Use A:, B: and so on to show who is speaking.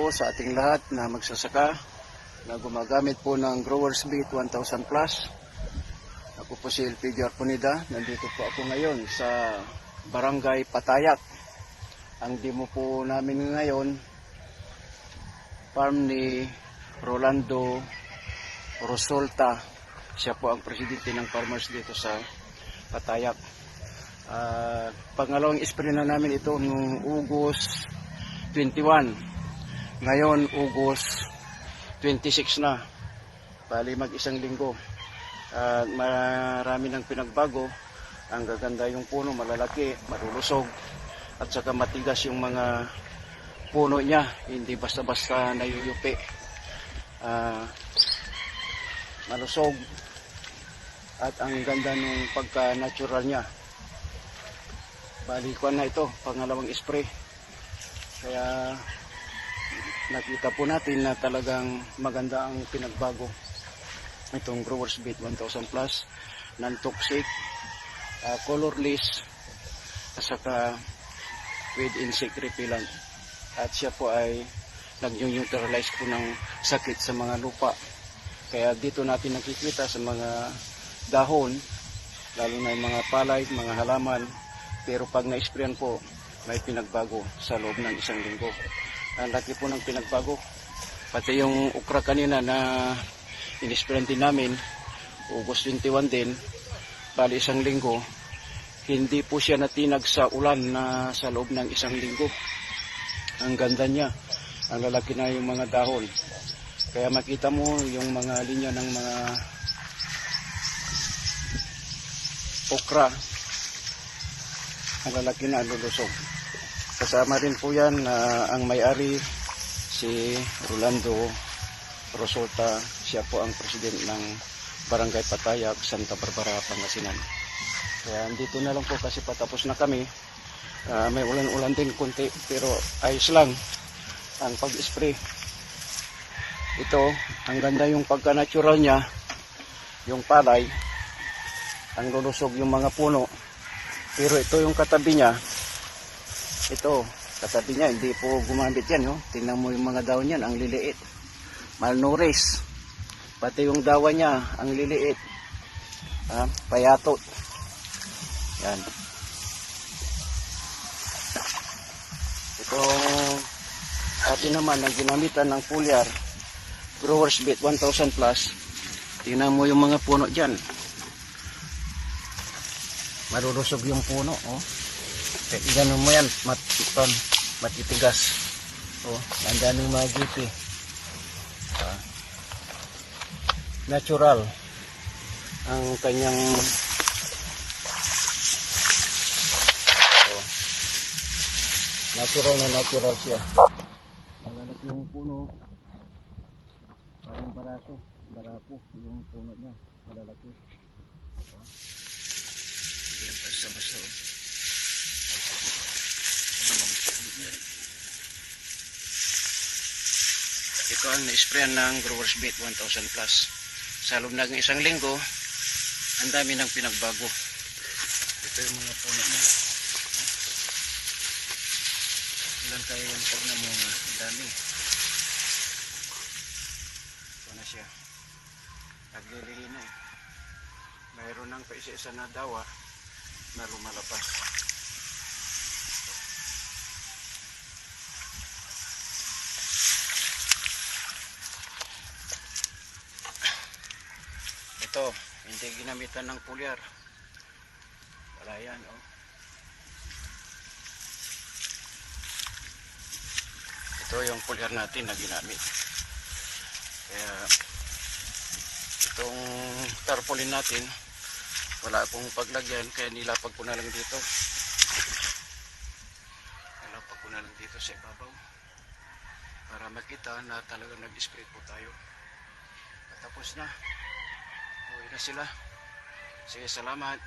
A: po sa ating lahat na magsasaka na gumagamit po ng Growers Beat 1000 Plus. Ako po si Elpidio Arponida. Nandito po ako ngayon sa Barangay Patayak. Ang demo po namin ngayon, farm ni Rolando Rosolta. Siya po ang presidente ng farmers dito sa Patayak. Pangalawang spray na namin ito noong August 21. Ngayon August 26 na. Bali mag-isang linggo. Marami ng pinagbago. Ang gaganda yung puno, malalaki, malulusog, at saka matigas yung mga puno niya, hindi basta-basta nayuyupi. Malusog, at ang ganda ng pagka-natural niya. Bali ko na ito, pangalawang spray. Kaya nakita po natin na talagang maganda ang pinagbago itong Growers Beat 1000 Plus, non-toxic, colorless, at saka with insect repellent. At siya po ay nag-neutralize po ng sakit sa mga lupa. Kaya dito natin nakikita sa mga dahon, lalo na yung mga palay, mga halaman. Pero pag na-sprayan po, may pinagbago sa loob ng isang linggo. Ang laki po ng pinagbago. Pati yung ukra kanina na in-sprayan din namin, August 21 din, bali isang linggo, hindi po siya natinag sa ulan na sa loob ng isang linggo. Ang ganda niya, ang lalaki na yung mga dahon. Kaya makita mo yung mga linya ng mga okra, ang lalaki na lulusog. Kasama rin po yan ang may-ari, si Rolando Rosolta. Siya po ang president ng Barangay Patayak, Santa Barbara, Pangasinan. Kaya dito na lang po kasi patapos na kami. May ulan-ulan din konti, pero ayos lang ang pag-spray. Ito, ang ganda yung pagka-natural niya, yung palay, ang lulusog yung mga puno. Pero ito yung katabi niya, ito, katabi niya, hindi po gumamit yan. No? Tingnan mo yung mga daon yan, ang liliit. Malnourished. Pati yung dawa niya, ang liliit. Payatot. Yan. Ito, atin naman, ang ginamitan ng foliar, Growers Beat 1000 Plus. Tingnan mo yung mga puno dyan. Malulusog yung puno, oh. Ganun mo yan, matitigas. Oh, ang daming mga gipi. Natural ang kanyang natural siya. Malalaki yung puno, parang barapo yung puno niya, malalaki. Yan, basta-basta. Ito ang na-sprayan ng Growers Beat 1000 Plus. Sa loob ng isang linggo, ang dami ng pinagbago. Ito yung mga puno niya. Ilan tayo yung pag na mga ang dami. Ito na siya. Naglilihi na eh. Mayroon ng paisa-isa na dawa na lumalapas. Ito, hindi ginamitan ng foliar. Wala yan, oh. Ito yung foliar natin na ginamit. Kaya itong tarpaulin natin, wala pong paglagyan, kaya nilapag ko na lang dito. Nilapag ko na lang dito sa ibabaw para makita na talagang nag-spray po tayo. Tapos na. Uwi na sila. Sige, salamat.